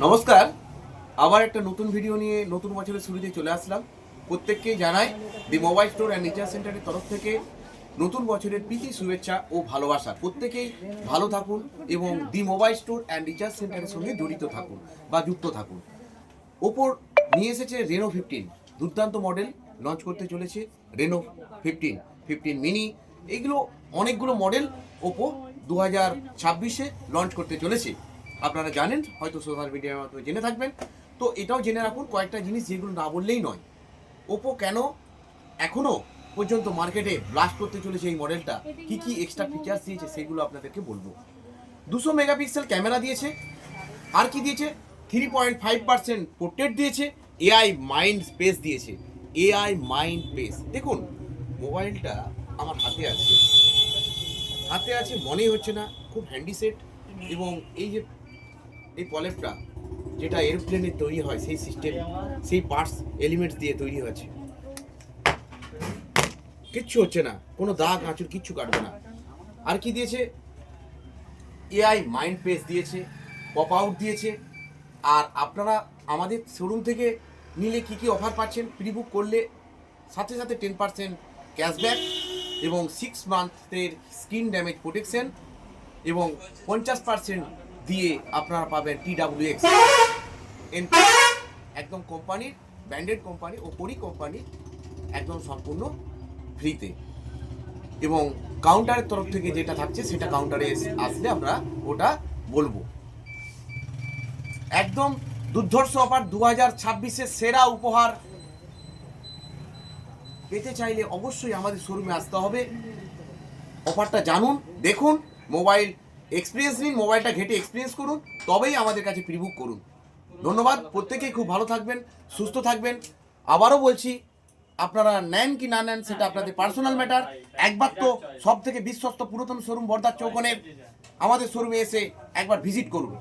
নমস্কার, আবার একটা নতুন ভিডিও নিয়ে নতুন বছরের শুরুতে চলে আসলাম। প্রত্যেককেই জানাই দি মোবাইল স্টোর অ্যান্ড রিচার্জ সেন্টারের তরফ থেকে নতুন বছরের প্রীতি শুভেচ্ছা ও ভালোবাসা। প্রত্যেকেই ভালো থাকুন এবং দি মোবাইল স্টোর অ্যান্ড রিচার্জ সেন্টারের সঙ্গে জড়িত থাকুন বা যুক্ত থাকুন। ওপর নিয়ে এসেছে রেনো 15, দুর্দান্ত মডেল লঞ্চ করতে চলেছে। রেনো 15 মিনি, এইগুলো অনেকগুলো মডেল ওপো 2026-এ লঞ্চ করতে চলেছে। আপনারা জানেন, হয়তো সোশ্যাল মিডিয়ার মাধ্যমে জেনে থাকবেন। তো এটাও জেনে রাখুন কয়েকটা জিনিস যেগুলো না বললেই নয়। ওপো কেন এখনও পর্যন্ত মার্কেটে ব্লাস্ট করতে চলেছে এই মডেলটা, কি কি এক্সট্রা ফিচার্স দিয়েছে সেগুলো আপনাদেরকে বলবো। 200 মেগাপিক্সেল ক্যামেরা দিয়েছে, আর কি দিয়েছে, 3.5% পোর্ট্রেট দিয়েছে, এআই মাইন্ড স্পেস দিয়েছে। এআই মাইন্ড স্পেস দেখুন, মোবাইলটা আমার হাতে আছে মনেই হচ্ছে না, খুব হ্যান্ডি সেট। এবং এই যে এই পলেপটা যেটা এরোপ্লেনের তৈরি হয়, সেই সিস্টেম, সেই পার্টস এলিমেন্টস দিয়ে তৈরি হয়েছে। কিচ্ছু হচ্ছে না, কোনো দাগ আঁচড় কিচ্ছু কাটবে না। আর কি দিয়েছে, এআই মাইন্ড স্পেস দিয়েছে, পপ আউট দিয়েছে। আর আপনারা আমাদের শোরুম থেকে নিলে কি কি অফার পাচ্ছেন, প্রি বুক করলে সাথে সাথে 10% ক্যাশব্যাক এবং 6 মান্থের স্ক্রিন ড্যামেজ প্রোটেকশন এবং 50% দিয়ে আপনারা পাবেন TWX একদম কোম্পানির ব্র্যান্ডেড কোম্পানি, ওপোরই কোম্পানি, একদম সম্পূর্ণ ফ্রিতে। এবং কাউন্টারের তরফ থেকে যেটা থাকছে সেটা কাউন্টারে আসলে আমরা ওটা বলবো। একদম দুর্ধর্ষ অফার, 2026-এর সেরা উপহার পেতে চাইলে অবশ্যই আমাদের শোরুমে আসতে হবে। অফারটা জানুন, দেখুন, মোবাইল এক্সপিরিয়েন্স নিন, মোবাইলটা ঘেটে এক্সপিরিয়েন্স করুন, তবেই আমাদের কাছে প্রিবুক করুন। ধন্যবাদ, প্রত্যেকেই খুব ভালো থাকবেন, সুস্থ থাকবেন। আবারও বলছি, আপনারা নেন কি না নেন সেটা আপনাদের পার্সোনাল ম্যাটার। একবার তো সব থেকে বিশ্বস্ত পুরাতন শোরুম বর্দার চৌকনের আমাদের শোরুমে এসে একবার ভিজিট করুন,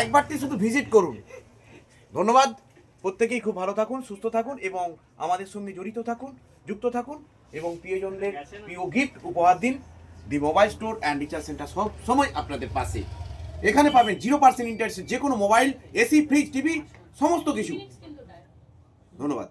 একবারটি শুধু ভিজিট করুন। ধন্যবাদ, প্রত্যেকেই খুব ভালো থাকুন, সুস্থ থাকুন এবং আমাদের সঙ্গে জড়িত থাকুন, যুক্ত থাকুন এবং প্রিয়জনদের প্রিয় গিফট উপহার দিন। The mobile store and recharge centre সব সময় আপনাদের পাশে। এখানে পাবেন 0% ইন্টারেস্টে যে কোনো মোবাইল, এসি, ফ্রিজ, টিভি, সমস্ত কিছু। ধন্যবাদ।